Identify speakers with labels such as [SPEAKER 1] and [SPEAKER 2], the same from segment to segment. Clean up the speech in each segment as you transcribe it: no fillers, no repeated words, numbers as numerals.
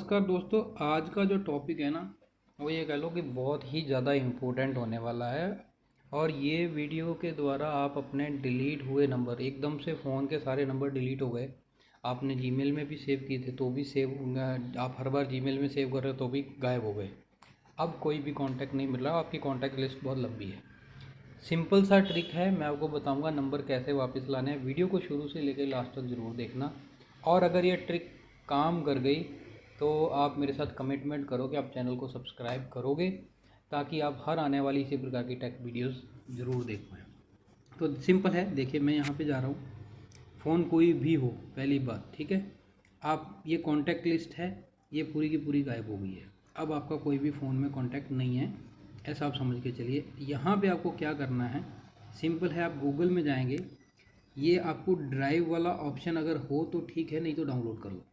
[SPEAKER 1] नमस्कार दोस्तों, आज का जो टॉपिक है ना वो ये कह लो कि बहुत ही ज़्यादा इम्पोर्टेंट होने वाला है। और ये वीडियो के द्वारा आप अपने डिलीट हुए नंबर, एकदम से फ़ोन के सारे नंबर डिलीट हो गए, आपने जीमेल में भी सेव किए थे तो भी सेव, आप हर बार जीमेल में सेव कर रहे हो तो भी गायब हो गए। अब कोई भी कांटेक्ट नहीं मिल रहा, आपकी कांटेक्ट लिस्ट बहुत लंबी है। सिंपल सा ट्रिक है, मैं आपको बताऊंगा नंबर कैसे वापस लाने हैं। वीडियो को शुरू से लेकर लास्ट तक ज़रूर देखना। और अगर ये ट्रिक काम कर गई तो आप मेरे साथ कमिटमेंट करो कि आप चैनल को सब्सक्राइब करोगे, ताकि आप हर आने वाली इसी प्रकार की टेक वीडियोस ज़रूर देख पाएँ। तो सिंपल है, देखिए मैं यहाँ पे जा रहा हूँ। फ़ोन कोई भी हो, पहली बात, ठीक है, आप ये कॉन्टैक्ट लिस्ट है, ये पूरी की पूरी गायब हो गई है। अब आपका कोई भी फ़ोन में कॉन्टैक्ट नहीं है, ऐसा आप समझ के चलिए। यहाँ पे आपको क्या करना है, सिंपल है, आप गूगल में जाएंगे। ये आपको ड्राइव वाला ऑप्शन अगर हो तो ठीक है, नहीं तो डाउनलोड कर लो।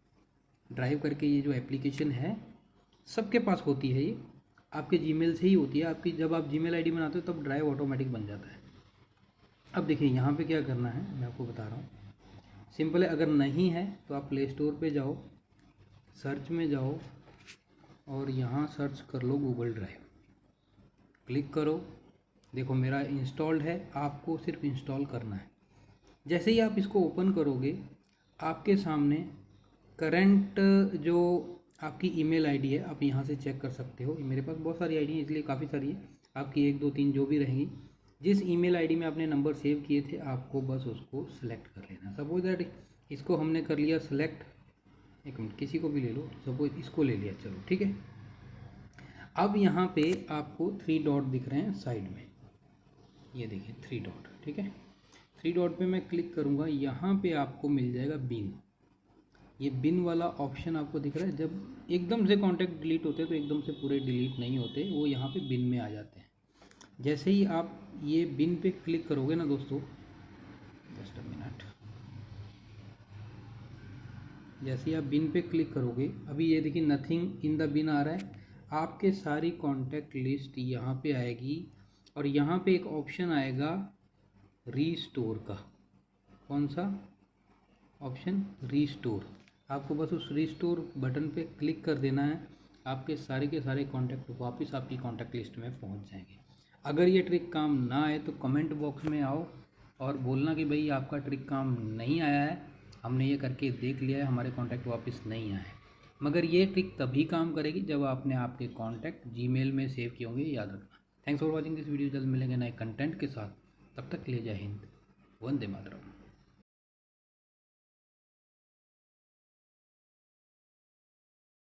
[SPEAKER 1] ड्राइव करके ये जो एप्लीकेशन है सबके पास होती है, ये आपके जीमेल से ही होती है। आपकी जब आप जीमेल आईडी बनाते हो तब ड्राइव ऑटोमेटिक बन जाता है। अब देखिए यहाँ पे क्या करना है, मैं आपको बता रहा हूँ। सिंपल है, अगर नहीं है तो आप प्ले स्टोर पे जाओ, सर्च में जाओ और यहाँ सर्च कर लो गूगल ड्राइव, क्लिक करो। देखो मेरा इंस्टॉल्ड है, आपको सिर्फ इंस्टॉल करना है। जैसे ही आप इसको ओपन करोगे, आपके सामने करंट जो आपकी ईमेल आईडी है, आप यहाँ से चेक कर सकते हो। मेरे पास बहुत सारी आईडी है इसलिए काफ़ी सारी है, आपकी 1 2 3 जो भी रहेंगी। जिस ईमेल आईडी में आपने नंबर सेव किए थे, आपको बस उसको सेलेक्ट कर लेना। सपोज दैट इसको हमने कर लिया सेलेक्ट, एक मिनट, किसी को भी ले लो, सपोज इसको ले लिया, चलो ठीक है। अब यहाँ पे आपको 3 डॉट दिख रहे हैं साइड में, ये देखिए 3 डॉट, ठीक है। 3 डॉट पे मैं क्लिक करूँगा, यहाँ पे आपको मिल जाएगा बिन। ये बिन वाला ऑप्शन आपको दिख रहा है। जब एकदम से कॉन्टैक्ट डिलीट होते हैं तो एकदम से पूरे डिलीट नहीं होते, वो यहाँ पे बिन में आ जाते हैं। जैसे ही आप ये बिन पे क्लिक करोगे ना दोस्तों, जस्ट अ मिनट, जैसे ही आप बिन पे क्लिक करोगे, अभी ये देखिए नथिंग इन द बिन आ रहा है। आपके सारी कॉन्टैक्ट लिस्ट यहाँ पे आएगी और यहाँ पे एक ऑप्शन आएगा रीस्टोर का। कौन सा ऑप्शन? रीस्टोर। आपको बस उस रीस्टोर बटन पे क्लिक कर देना है, आपके सारे के सारे कॉन्टैक्ट वापस आपकी कॉन्टैक्ट लिस्ट में पहुंच जाएंगे। अगर ये ट्रिक काम ना आए तो कमेंट बॉक्स में आओ और बोलना कि भाई आपका ट्रिक काम नहीं आया है, हमने ये करके देख लिया है, हमारे कॉन्टैक्ट वापस नहीं आए। मगर ये ट्रिक तभी काम करेगी जब आपने आपके कॉन्टैक्ट जीमेल में सेव किए होंगे, याद रखना। Thanks for watching this video. जल्द मिलेंगे नए कंटेंट के साथ, तब तक के लिए जय हिंद, वंदे मातरम।